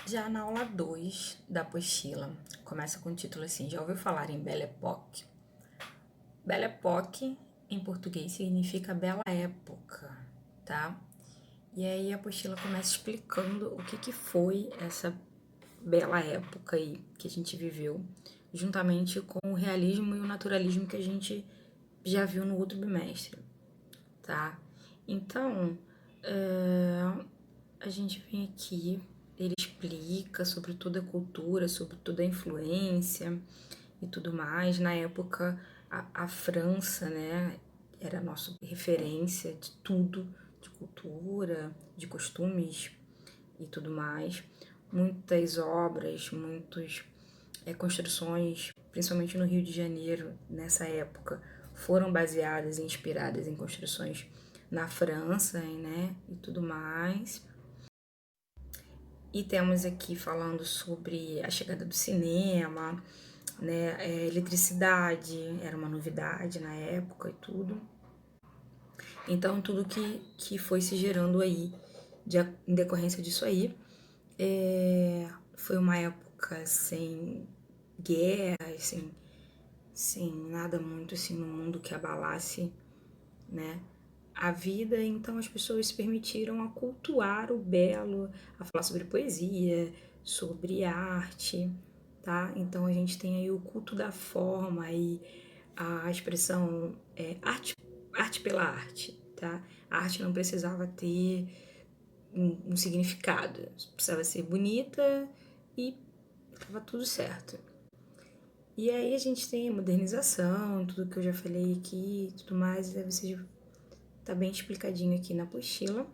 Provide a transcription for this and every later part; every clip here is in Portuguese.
Já na aula 2 da apostila, começa com o título assim: já ouviu falar em Belle Époque? Belle Époque, em português, significa bela época, tá? E aí a apostila começa explicando o que foi essa bela época aí que a gente viveu, juntamente com o realismo e o naturalismo que a gente já viu no outro bimestre, tá? Então, a gente vem aqui, ele explica sobre toda a cultura, sobre toda a influência e tudo mais. Na época, a França, né, era a nossa referência de tudo, de cultura, de costumes e tudo mais. Muitas obras, muitas construções, principalmente no Rio de Janeiro, nessa época, foram baseadas e inspiradas em construções na França, né, e tudo mais. E temos aqui falando sobre a chegada do cinema, né, eletricidade, era uma novidade na época e tudo. Então, tudo que foi se gerando aí, em decorrência disso aí, foi uma época sem guerras, sem nada muito assim no mundo que abalasse, né, a vida. Então as pessoas se permitiram a cultuar o belo, a falar sobre poesia, sobre arte, tá? Então a gente tem aí o culto da forma e a expressão arte pela arte, tá? A arte não precisava ter um significado, precisava ser bonita e estava tudo certo. E aí a gente tem a modernização, tudo que eu já falei aqui e tudo mais, e você tá bem explicadinho aqui na apostila.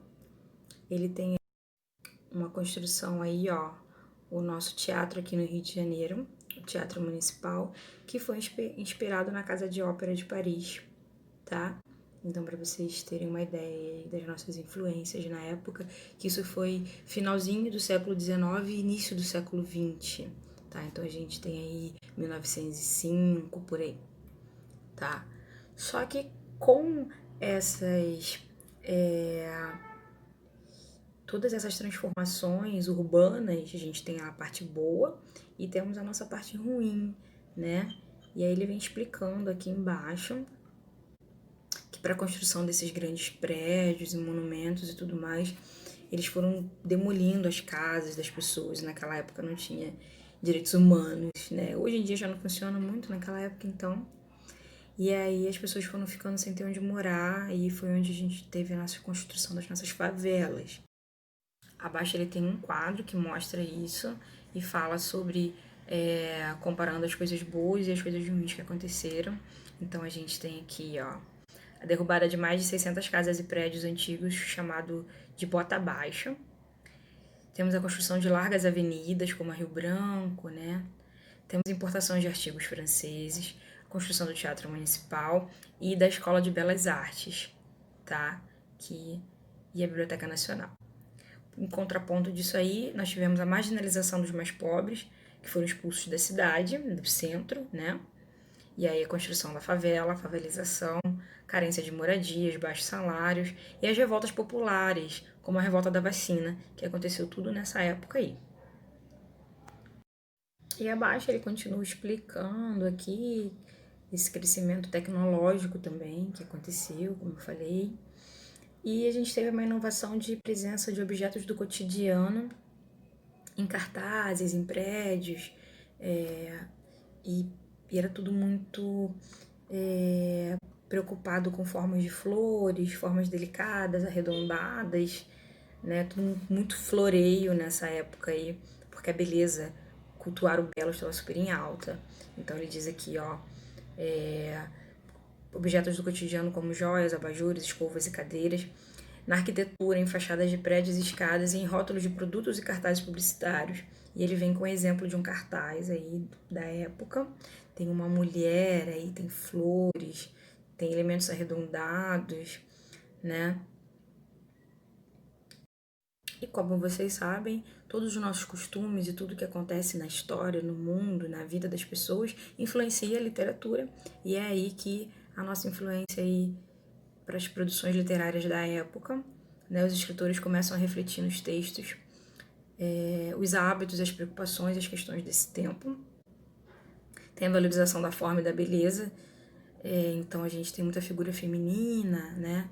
Ele tem uma construção aí, ó, o nosso teatro aqui no Rio de Janeiro, o Teatro Municipal, que foi inspirado na Casa de Ópera de Paris, tá? Então, para vocês terem uma ideia das nossas influências na época, que isso foi finalzinho do século XIX e início do século XX, tá? Então, a gente tem aí 1905, por aí, tá? Só que com essas todas essas transformações urbanas, a gente tem a parte boa e temos a nossa parte ruim, né? E aí ele vem explicando aqui embaixo que para a construção desses grandes prédios e monumentos e tudo mais, eles foram demolindo as casas das pessoas. Naquela época não tinha direitos humanos, né? Hoje em dia já não funciona muito, naquela época então. E aí as pessoas foram ficando sem ter onde morar e foi onde a gente teve a nossa construção das nossas favelas. Abaixo ele tem um quadro que mostra isso e fala sobre comparando as coisas boas e as coisas ruins que aconteceram. Então a gente tem aqui, ó, a derrubada de mais de 600 casas e prédios antigos, chamado de Bota Baixa. Temos a construção de largas avenidas, como a Rio Branco, né? Temos importações de artigos franceses, construção do Teatro Municipal e da Escola de Belas Artes, tá? E a Biblioteca Nacional. Em contraponto disso aí, nós tivemos a marginalização dos mais pobres, que foram expulsos da cidade, do centro, né? E aí a construção da favela, a favelização, carência de moradias, baixos salários e as revoltas populares, como a revolta da vacina, que aconteceu tudo nessa época aí. E abaixo ele continua explicando aqui esse crescimento tecnológico também que aconteceu, como eu falei. E a gente teve uma inovação de presença de objetos do cotidiano em cartazes, em prédios, e era tudo muito preocupado com formas de flores, formas delicadas, arredondadas, né? Tudo muito floreio nessa época aí, porque a beleza, cultuar o belo estava super em alta. Então ele diz aqui, ó, objetos do cotidiano como joias, abajures, escovas e cadeiras, na arquitetura, em fachadas de prédios e escadas e em rótulos de produtos e cartazes publicitários. E ele vem com o exemplo de um cartaz aí da época. Tem uma mulher aí, tem flores, tem elementos arredondados, né? E como vocês sabem, todos os nossos costumes e tudo que acontece na história, no mundo, na vida das pessoas, influencia a literatura. E é aí que a nossa influência aí para as produções literárias da época, né? Os escritores começam a refletir nos textos os hábitos, as preocupações, as questões desse tempo. Tem a valorização da forma e da beleza, então a gente tem muita figura feminina, né?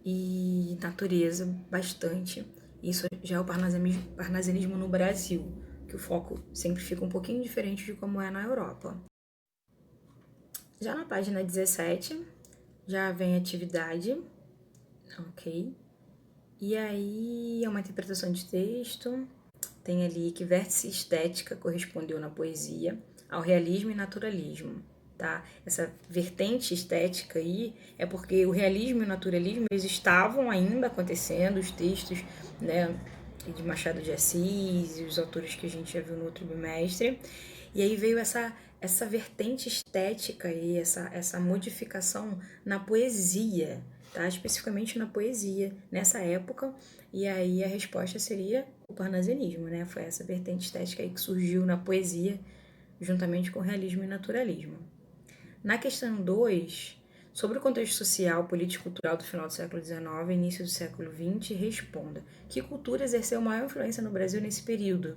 E natureza, bastante. Isso já é o parnasianismo no Brasil, que o foco sempre fica um pouquinho diferente de como é na Europa. Já na página 17, já vem atividade, ok? E aí é uma interpretação de texto, tem ali que vértice estética correspondeu na poesia ao realismo e naturalismo, tá? Essa vertente estética aí é porque o realismo e o naturalismo eles estavam ainda acontecendo, os textos, né, de Machado de Assis e os autores que a gente já viu no outro bimestre, e aí veio essa vertente estética e essa modificação na poesia, tá? Especificamente na poesia nessa época, e aí a resposta seria o parnasianismo, né? Foi essa vertente estética aí que surgiu na poesia juntamente com o realismo e naturalismo. Na questão 2, sobre o contexto social, político e cultural do final do século XIX e início do século XX, responda: que cultura exerceu maior influência no Brasil nesse período?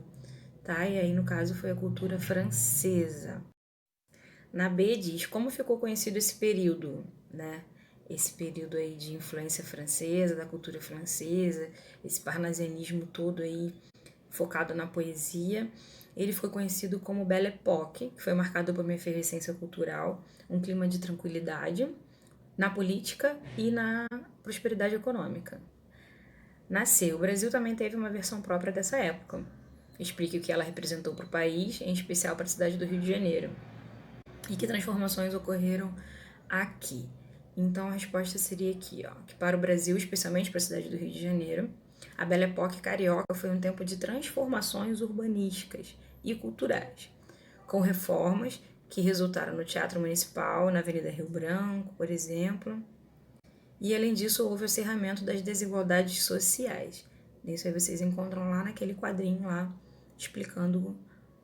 Tá? E aí, no caso, foi a cultura francesa. Na B diz como ficou conhecido esse período, né? Esse período aí de influência francesa, da cultura francesa, esse parnasianismo todo aí focado na poesia. Ele foi conhecido como Belle Époque, que foi marcado por uma efervescência cultural, um clima de tranquilidade na política e na prosperidade econômica. Nasceu. O Brasil também teve uma versão própria dessa época. Explique o que ela representou para o país, em especial para a cidade do Rio de Janeiro. E que transformações ocorreram aqui. Então a resposta seria aqui, ó, que para o Brasil, especialmente para a cidade do Rio de Janeiro, a Belle Époque carioca foi um tempo de transformações urbanísticas e culturais, com reformas que resultaram no Teatro Municipal, na Avenida Rio Branco, por exemplo. E além disso, houve o acerramento das desigualdades sociais. Isso aí vocês encontram lá naquele quadrinho lá, explicando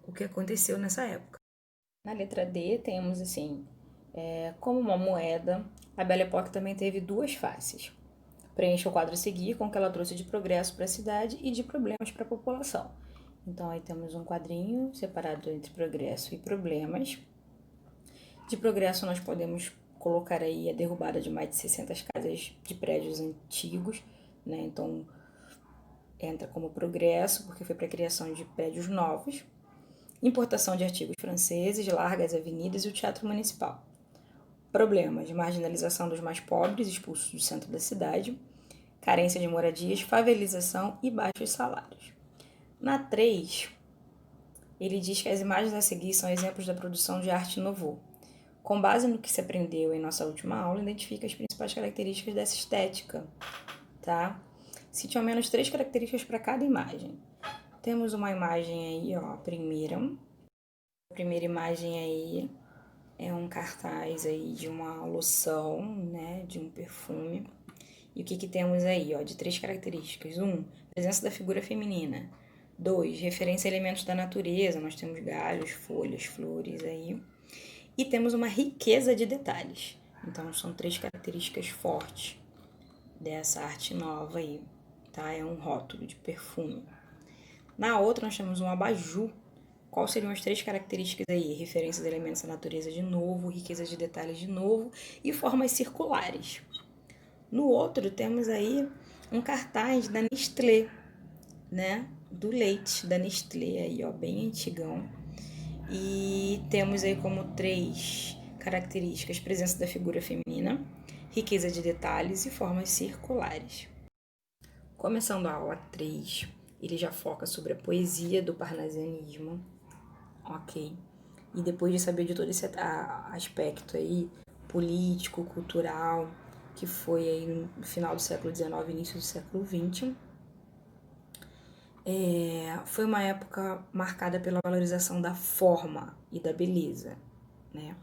o que aconteceu nessa época. Na letra D, temos assim, como uma moeda, a Belle Époque também teve duas faces. Preencha o quadro a seguir com o que ela trouxe de progresso para a cidade e de problemas para a população. Então, aí temos um quadrinho separado entre progresso e problemas. De progresso, nós podemos colocar aí a derrubada de mais de 60 casas de prédios antigos, né? Então, entra como progresso, porque foi para a criação de prédios novos. Importação de artigos franceses, largas avenidas e o teatro municipal. Problemas: marginalização dos mais pobres, expulsos do centro da cidade, carência de moradias, favelização e baixos salários. Na 3, ele diz que as imagens a seguir são exemplos da produção de arte nouveau. Com base no que se aprendeu em nossa última aula, identifica as principais características dessa estética, tá? Cite ao menos 3 características para cada imagem. Temos uma imagem aí, ó, a primeira. A primeira imagem aí é um cartaz aí de uma loção, né, de um perfume. E o que temos aí, ó, de 3 características? 1, presença da figura feminina. 2, referência a elementos da natureza. Nós temos galhos, folhas, flores aí. E temos uma riqueza de detalhes. Então, são 3 características fortes dessa arte nova aí, tá? É um rótulo de perfume. Na outra, nós temos um abajur. Quais seriam as 3 características aí? Referências a elementos da natureza de novo, riqueza de detalhes de novo e formas circulares. No outro, temos aí um cartaz da Nestlé, né? Do leite da Nestlé aí, ó, bem antigão. E temos aí como 3 características: presença da figura feminina, riqueza de detalhes e formas circulares. Começando a aula 3, ele já foca sobre a poesia do parnasianismo, ok? E depois de saber de todo esse aspecto aí, político, cultural, que foi aí no final do século XIX e início do século XX, foi uma época marcada pela valorização da forma e da beleza, né?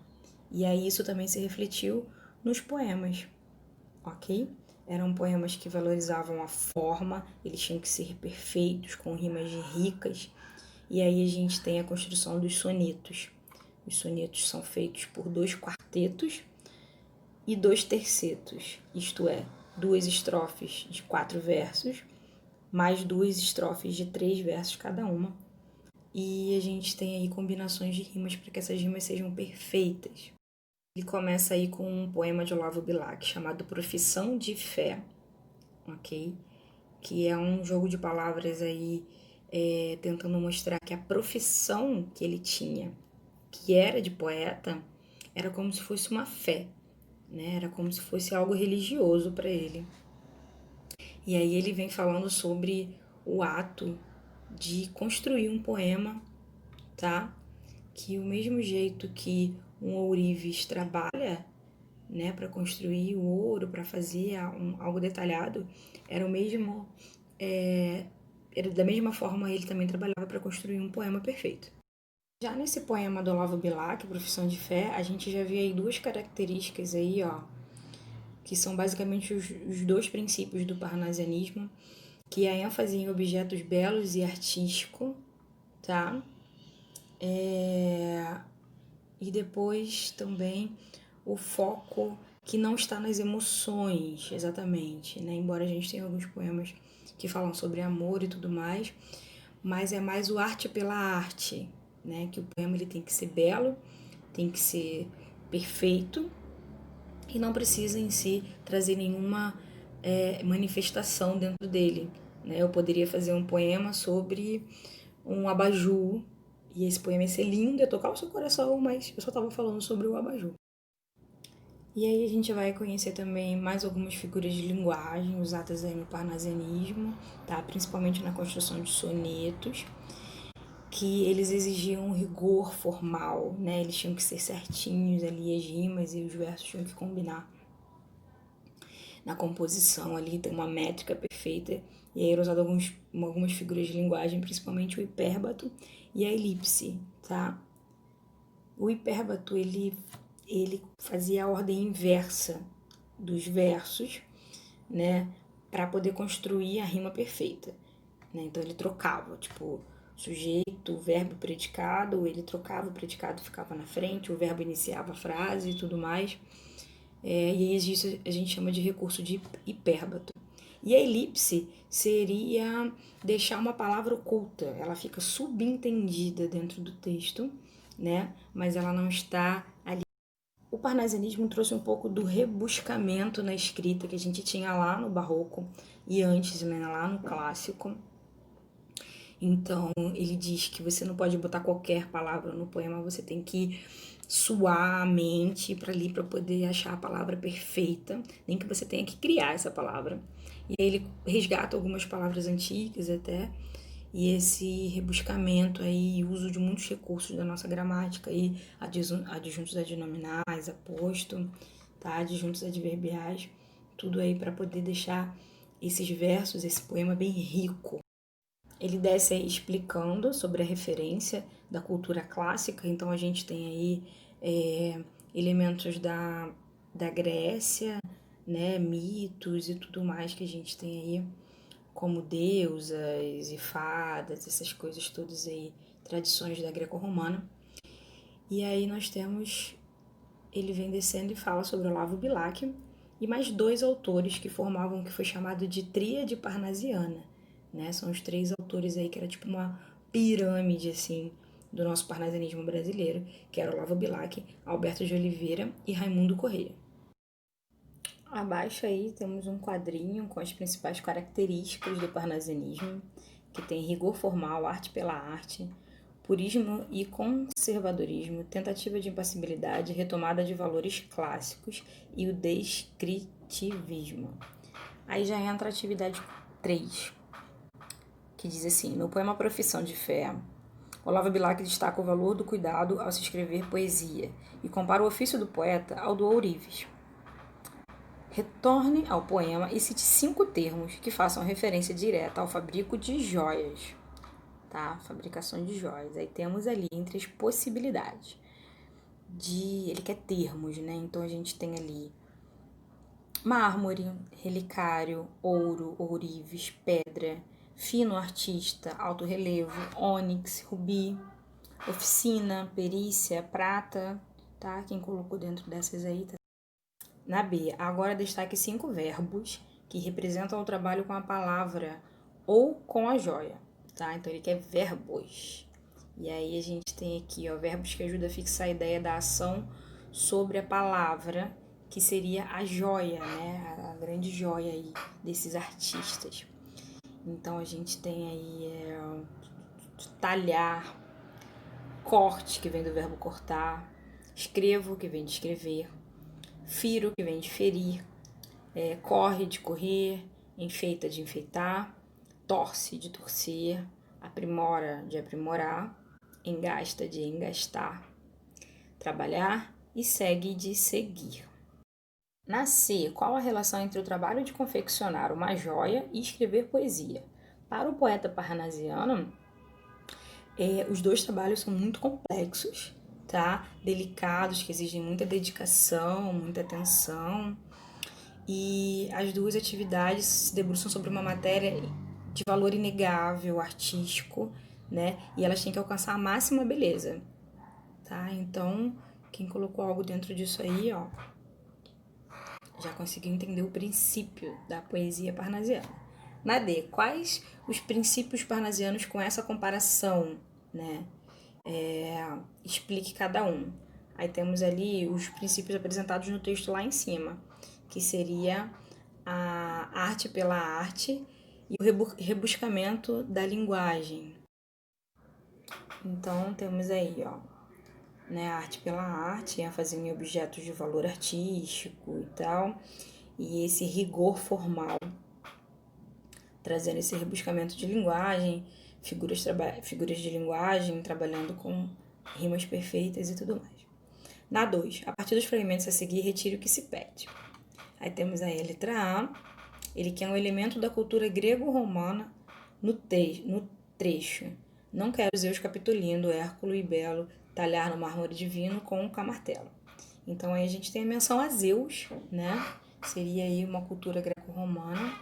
E aí isso também se refletiu nos poemas, ok? Eram poemas que valorizavam a forma, eles tinham que ser perfeitos, com rimas ricas. E aí a gente tem a construção dos sonetos. Os sonetos são feitos por 2 quartetos e 2 tercetos, isto é, 2 estrofes de 4 versos mais 2 estrofes de 3 versos cada uma. E a gente tem aí combinações de rimas para que essas rimas sejam perfeitas. Ele começa aí com um poema de Olavo Bilac chamado Profissão de Fé, ok? Que é um jogo de palavras aí tentando mostrar que a profissão que ele tinha, que era de poeta, era como se fosse uma fé, né? Era como se fosse algo religioso para ele. E aí ele vem falando sobre o ato de construir um poema, tá? Que o mesmo jeito que um ourives trabalha, né, para construir o ouro, para fazer algo detalhado, era o mesmo, era da mesma forma ele também trabalhava para construir um poema perfeito. Já nesse poema do Olavo Bilac, Profissão de Fé, a gente já vê aí 2 características aí, ó, que são basicamente os 2 princípios do parnasianismo, que é a ênfase em objetos belos e artístico, tá? E depois também o foco que não está nas emoções, exatamente, né? Embora a gente tenha alguns poemas que falam sobre amor e tudo mais, mas é mais o arte pela arte, né? Que o poema ele tem que ser belo, tem que ser perfeito e não precisa em si trazer nenhuma manifestação dentro dele, né? Eu poderia fazer um poema sobre um abajur e esse poema ia ser lindo, ia tocar o seu coração, mas eu só estava falando sobre o abajur. E aí a gente vai conhecer também mais algumas figuras de linguagem usadas aí no parnasianismo, tá? Principalmente na construção de sonetos, que eles exigiam um rigor formal, né? Eles tinham que ser certinhos ali, as rimas e os versos tinham que combinar na composição ali, ter uma métrica perfeita. E aí eram usadas algumas figuras de linguagem, principalmente o hipérbato e a elipse, tá? O hipérbato, ele fazia a ordem inversa dos versos, né, para poder construir a rima perfeita, né? Então ele trocava, tipo, sujeito, verbo, predicado, ele trocava, o predicado ficava na frente, o verbo iniciava a frase e tudo mais. E aí isso a gente chama de recurso de hipérbato. E a elipse seria deixar uma palavra oculta, ela fica subentendida dentro do texto, né? Mas ela não está ali. O parnasianismo trouxe um pouco do rebuscamento na escrita que a gente tinha lá no barroco e antes, né, lá no clássico. Então, ele diz que você não pode botar qualquer palavra no poema, você tem que suar a mente para ali para poder achar a palavra perfeita, nem que você tenha que criar essa palavra. E aí ele resgata algumas palavras antigas até, e esse rebuscamento aí, uso de muitos recursos da nossa gramática aí, adjuntos adnominais, aposto, tá? Adjuntos adverbiais, tudo aí para poder deixar esses versos, esse poema bem rico. Ele desce aí explicando sobre a referência da cultura clássica, então a gente tem aí elementos da Grécia, né, mitos e tudo mais que a gente tem aí, como deusas e fadas, essas coisas todas aí, tradições da greco-romana. E aí nós temos, ele vem descendo e fala sobre Olavo Bilac e mais 2 autores que formavam o que foi chamado de Tríade Parnasiana, né? São os 3 autores aí que era tipo uma pirâmide, assim, do nosso parnasianismo brasileiro, que era Olavo Bilac, Alberto de Oliveira e Raimundo Corrêa. Abaixo aí temos um quadrinho com as principais características do parnasianismo, que tem rigor formal, arte pela arte, purismo e conservadorismo, tentativa de impassibilidade, retomada de valores clássicos e o descritivismo. Aí já entra a atividade 3, que diz assim: no poema Profissão de Fé, Olavo Bilac destaca o valor do cuidado ao se escrever poesia e compara o ofício do poeta ao do ourives. Retorne ao poema e cite 5 termos que façam referência direta ao fabrico de joias, tá? Fabricação de joias. Aí temos ali entre as possibilidades ele quer termos, né? Então a gente tem ali mármore, relicário, ouro, ourives, pedra, fino artista, alto relevo, ônix, rubi, oficina, perícia, prata, tá? Quem colocou dentro dessas aí, tá? Na B, agora destaque 5 verbos que representam o trabalho com a palavra ou com a joia, tá? Então ele quer verbos. E aí a gente tem aqui, ó, verbos que ajudam a fixar a ideia da ação sobre a palavra, que seria a joia, né? A grande joia aí desses artistas. Então a gente tem aí talhar, corte, que vem do verbo cortar, escrevo, que vem de escrever, firo, que vem de ferir, corre, de correr, enfeita, de enfeitar, torce, de torcer, aprimora, de aprimorar, engasta, de engastar, trabalhar e segue, de seguir. Na C, qual a relação entre o trabalho de confeccionar uma joia e escrever poesia? Para o poeta parnasiano, os dois trabalhos são muito complexos, tá? Delicados, que exigem muita dedicação, muita atenção. E as duas atividades se debruçam sobre uma matéria de valor inegável, artístico, né? E elas têm que alcançar a máxima beleza, tá? Então, quem colocou algo dentro disso aí, ó, já conseguiu entender o princípio da poesia parnasiana. Na D, quais os princípios parnasianos com essa comparação, né? Explique cada um. Aí temos ali os princípios apresentados no texto lá em cima, que seria a arte pela arte e o rebuscamento da linguagem. Então temos aí, ó, né, a arte pela arte, ênfase em objetos de valor artístico e tal, e esse rigor formal, trazendo esse rebuscamento de linguagem, figuras de linguagem, trabalhando com rimas perfeitas e tudo mais. Na 2, a partir dos fragmentos a seguir, retire o que se pede. Aí temos aí a letra A, ele quer um elemento da cultura grego-romana no trecho. Não quero Zeus capitolindo, Hérculo e Belo talhar no mármore divino com um camartelo. Então aí a gente tem a menção a Zeus, né? Seria aí uma cultura greco-romana,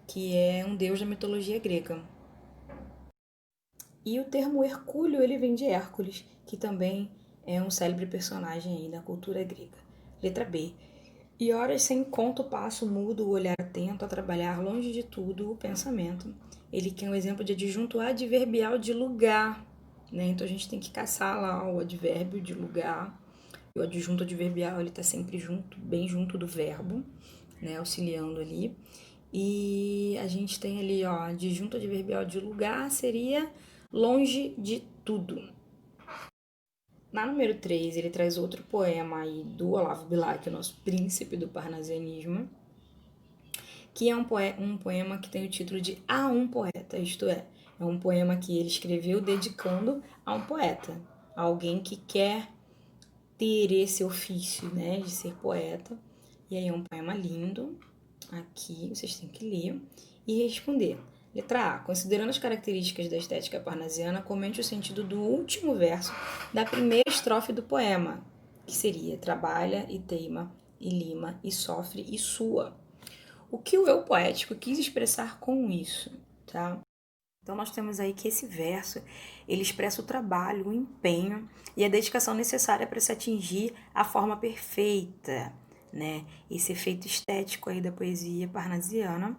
que é um deus da mitologia grega. E o termo Hercúleo, ele vem de Hércules, que também é um célebre personagem aí da cultura grega. Letra B. E horas sem conto passo mudo, o olhar atento a trabalhar longe de tudo o pensamento. Ele quer um exemplo de adjunto adverbial de lugar, né? Então a gente tem que caçar lá o advérbio de lugar. E o adjunto adverbial, ele tá sempre junto, bem junto do verbo, né? Auxiliando ali. E a gente tem ali, ó, adjunto adverbial de lugar seria longe de tudo. Na número 3, ele traz outro poema aí do Olavo Bilac, o nosso príncipe do parnasianismo, que é um poema que tem o título de A um Poeta, isto é um poema que ele escreveu dedicando a um poeta, a alguém que quer ter esse ofício, né, de ser poeta. E aí é um poema lindo, aqui vocês têm que ler e responder. Letra A. Considerando as características da estética parnasiana, comente o sentido do último verso da primeira estrofe do poema, que seria trabalha e teima e lima e sofre e sua. O que o eu poético quis expressar com isso, tá? Então nós temos aí que esse verso, ele expressa o trabalho, o empenho e a dedicação necessária para se atingir a forma perfeita, né? Esse efeito estético aí da poesia parnasiana.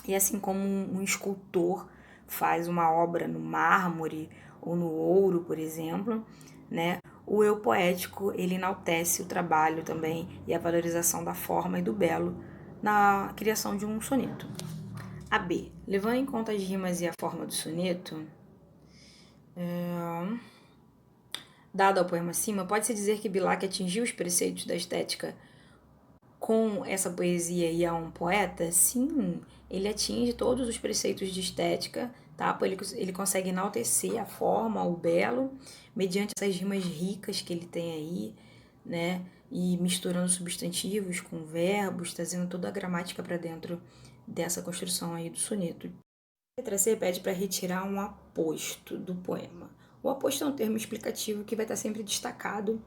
E assim como um escultor faz uma obra no mármore ou no ouro, por exemplo, né? O eu poético, ele enaltece o trabalho também e a valorização da forma e do belo na criação de um soneto. A B. Levando em conta as rimas e a forma do soneto, dado ao poema acima, pode-se dizer que Bilac atingiu os preceitos da estética com essa poesia e é um poeta? Sim, ele atinge todos os preceitos de estética, tá? Ele consegue enaltecer a forma, o belo, mediante essas rimas ricas que ele tem aí, né? E misturando substantivos com verbos, trazendo toda a gramática para dentro dessa construção aí do soneto. A letra C pede para retirar um aposto do poema. O aposto é um termo explicativo que vai estar sempre destacado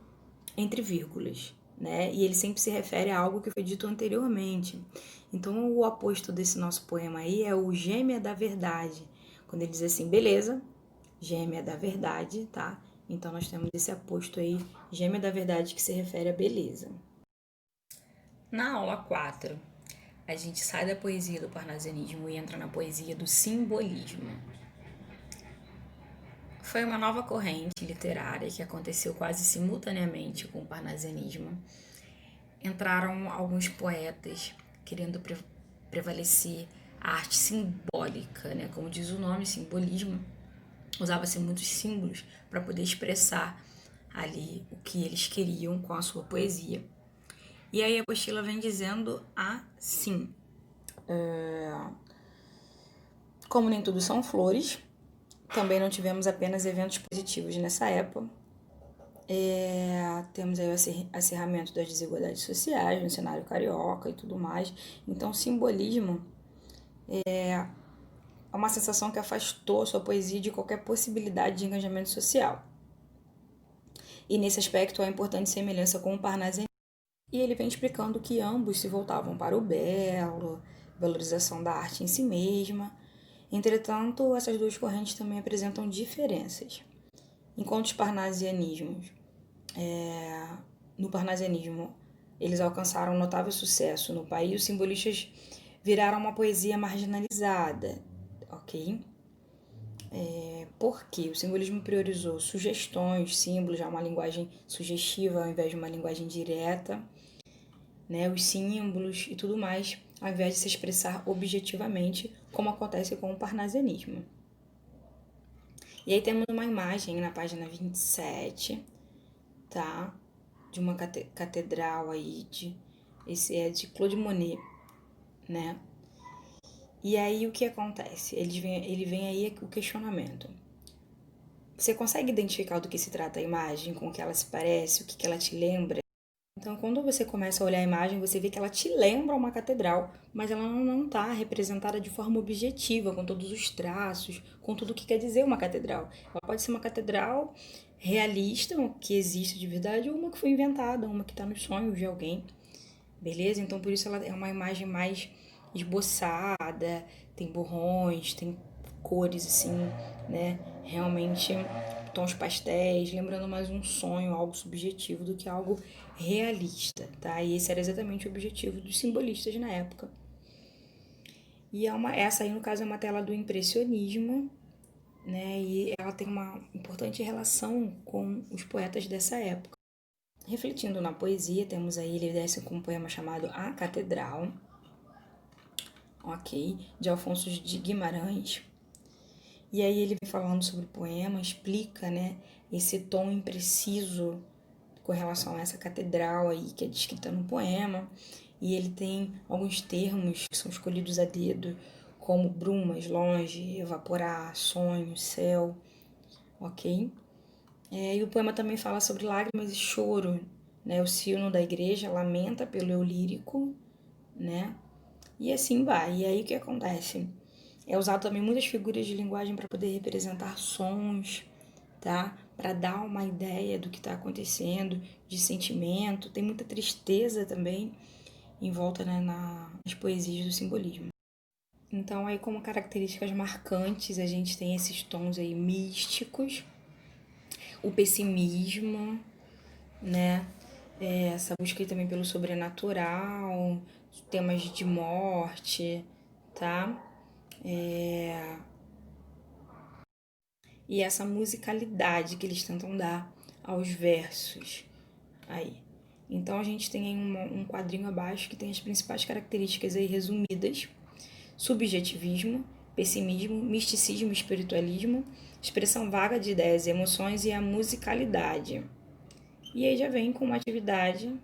entre vírgulas, né? E ele sempre se refere a algo que foi dito anteriormente. Então, o aposto desse nosso poema aí é o gêmea da verdade. Quando ele diz assim, beleza, gêmea da verdade, tá? Então, nós temos esse aposto aí, gêmea da verdade, que se refere a beleza. Na aula 4, a gente sai da poesia do parnasianismo e entra na poesia do simbolismo. Foi uma nova corrente literária que aconteceu quase simultaneamente com o parnasianismo. Entraram alguns poetas querendo prevalecer a arte simbólica, né? Como diz o nome, simbolismo. Usava-se muitos símbolos para poder expressar ali o que eles queriam com a sua poesia. E aí a apostila vem dizendo assim: como nem tudo são flores, também não tivemos apenas eventos positivos nessa época. Temos aí o acirramento das desigualdades sociais no cenário carioca e tudo mais. Então, o simbolismo é uma sensação que afastou sua poesia de qualquer possibilidade de engajamento social. E nesse aspecto há importante semelhança com o parnasianismo. E ele vem explicando que ambos se voltavam para o belo, valorização da arte em si mesma. Entretanto, essas duas correntes também apresentam diferenças. Enquanto os parnasianismos, no parnasianismo, eles alcançaram um notável sucesso no país, os simbolistas viraram uma poesia marginalizada, ok? Porque o simbolismo priorizou sugestões, símbolos, já uma linguagem sugestiva ao invés de uma linguagem direta, né? Os símbolos e tudo mais, ao invés de se expressar objetivamente, como acontece com o parnasianismo. E aí temos uma imagem na página 27, tá? De uma catedral aí, esse é de Claude Monet, né? E aí o que acontece? Ele vem aí o questionamento. Você consegue identificar do que se trata a imagem, com o que ela se parece, o que ela te lembra? Então, quando você começa a olhar a imagem, você vê que ela te lembra uma catedral, mas ela não está representada de forma objetiva, com todos os traços, com tudo o que quer dizer uma catedral. Ela pode ser uma catedral realista, que existe de verdade, ou uma que foi inventada, uma que está nos sonhos de alguém, beleza? Então, por isso ela é uma imagem mais esboçada, tem borrões, tem cores assim, né? Realmente tons pastéis, lembrando mais um sonho, algo subjetivo do que algo realista, tá? E esse era exatamente o objetivo dos simbolistas na época. E essa aí, no caso, é uma tela do impressionismo, né? E ela tem uma importante relação com os poetas dessa época. Refletindo na poesia, temos aí, ele desce com um poema chamado A Catedral, ok? De Afonso de Guimarães. E aí ele vem falando sobre o poema, explica, né, esse tom impreciso com relação a essa catedral aí que é descrita no poema. E ele tem alguns termos que são escolhidos a dedo, como brumas, longe, evaporar, sonho, céu, ok? E o poema também fala sobre lágrimas e choro, né? O sino da igreja lamenta pelo eu lírico, né? E assim vai. E aí o que acontece? É usado também muitas figuras de linguagem para poder representar sons, tá? Para dar uma ideia do que está acontecendo, de sentimento. Tem muita tristeza também em volta, né, nas poesias do simbolismo. Então, aí como características marcantes, a gente tem esses tons aí místicos, o pessimismo, né? Essa busca aí também pelo sobrenatural, temas de morte, tá? E essa musicalidade que eles tentam dar aos versos aí. Então a gente tem aí um quadrinho abaixo que tem as principais características aí resumidas: subjetivismo, pessimismo, misticismo, espiritualismo, expressão vaga de ideias e emoções e a musicalidade. E aí já vem com uma atividade,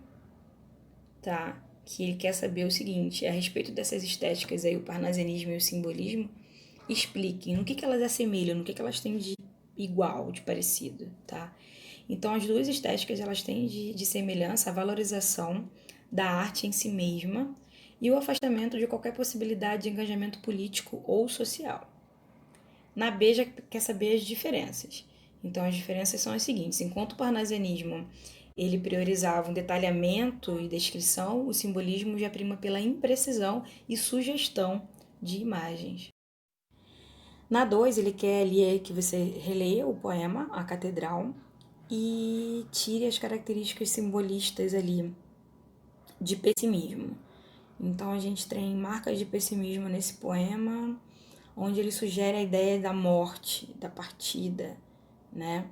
tá? Que ele quer saber o seguinte: a respeito dessas estéticas aí, o parnasianismo e o simbolismo, expliquem no que elas assemelham, no que elas têm de igual, de parecido, tá? Então, as duas estéticas, elas têm de semelhança a valorização da arte em si mesma e o afastamento de qualquer possibilidade de engajamento político ou social. Na B já quer saber as diferenças. Então, as diferenças são as seguintes: enquanto o parnasianismo ele priorizava um detalhamento e descrição, o simbolismo já prima pela imprecisão e sugestão de imagens. Na 2, ele quer ali que você releia o poema, A Catedral, e tire as características simbolistas ali de pessimismo. Então a gente tem marcas de pessimismo nesse poema, onde ele sugere a ideia da morte, da partida, né?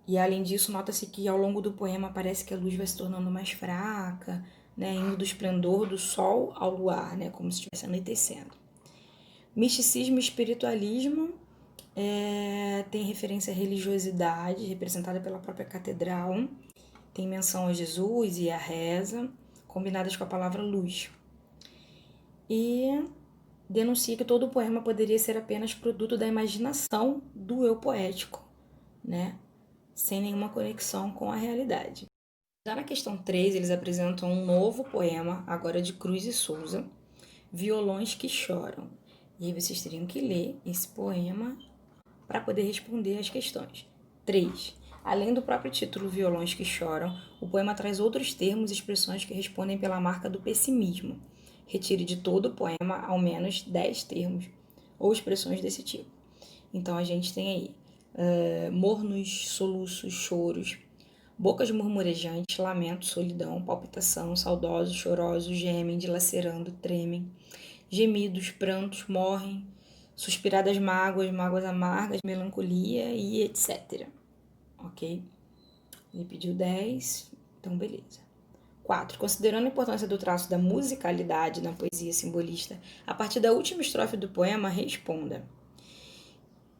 E além disso, nota-se que ao longo do poema parece que a luz vai se tornando mais fraca, né? Indo do esplendor do sol ao luar, né? Como se estivesse anoitecendo. Misticismo e espiritualismo tem referência à religiosidade, representada pela própria catedral. Tem menção a Jesus e a reza, combinadas com a palavra luz. E denuncia que todo o poema poderia ser apenas produto da imaginação do eu poético, né? Sem nenhuma conexão com a realidade. Já na questão 3, eles apresentam um novo poema, agora de Cruz e Souza, Violões que Choram. E aí vocês teriam que ler esse poema para poder responder as questões. 3. Além do próprio título Violões que Choram, o poema traz outros termos e expressões que respondem pela marca do pessimismo. Retire de todo o poema ao menos 10 termos ou expressões desse tipo. Então a gente tem aí mornos, soluços, choros, bocas murmurejantes, lamentos, solidão, palpitação, saudosos, chorosos, gemem, dilacerando, tremem, gemidos, prantos, morrem, suspiradas mágoas, mágoas amargas, melancolia e etc. Ok? Ele pediu 10, então beleza. 4. Considerando a importância do traço da musicalidade na poesia simbolista, a partir da última estrofe do poema, responda: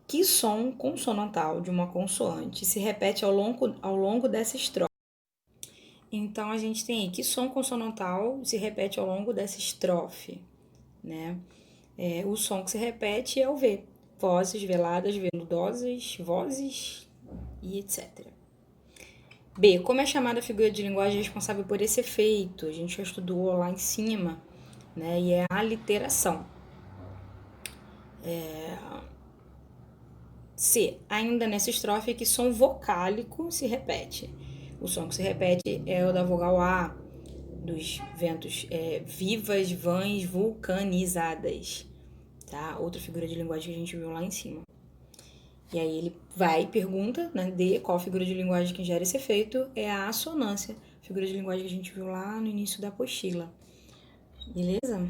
que som consonantal de uma consoante se repete ao longo dessa estrofe? Então a gente tem aí que som consonantal se repete ao longo dessa estrofe, né? O som que se repete é o V. Vozes, veladas, veludosas, vozes e etc. B. Como é chamada a figura de linguagem responsável por esse efeito? A gente já estudou lá em cima, né? E é a aliteração. C. Ainda nessa estrofe, que som vocálico se repete? O som que se repete é o da vogal A, dos ventos vivas, vãs, vulcanizadas. Tá? Outra figura de linguagem que a gente viu lá em cima. E aí ele vai e pergunta, né, D, qual figura de linguagem que gera esse efeito? É a assonância, figura de linguagem que a gente viu lá no início da apostila. Beleza?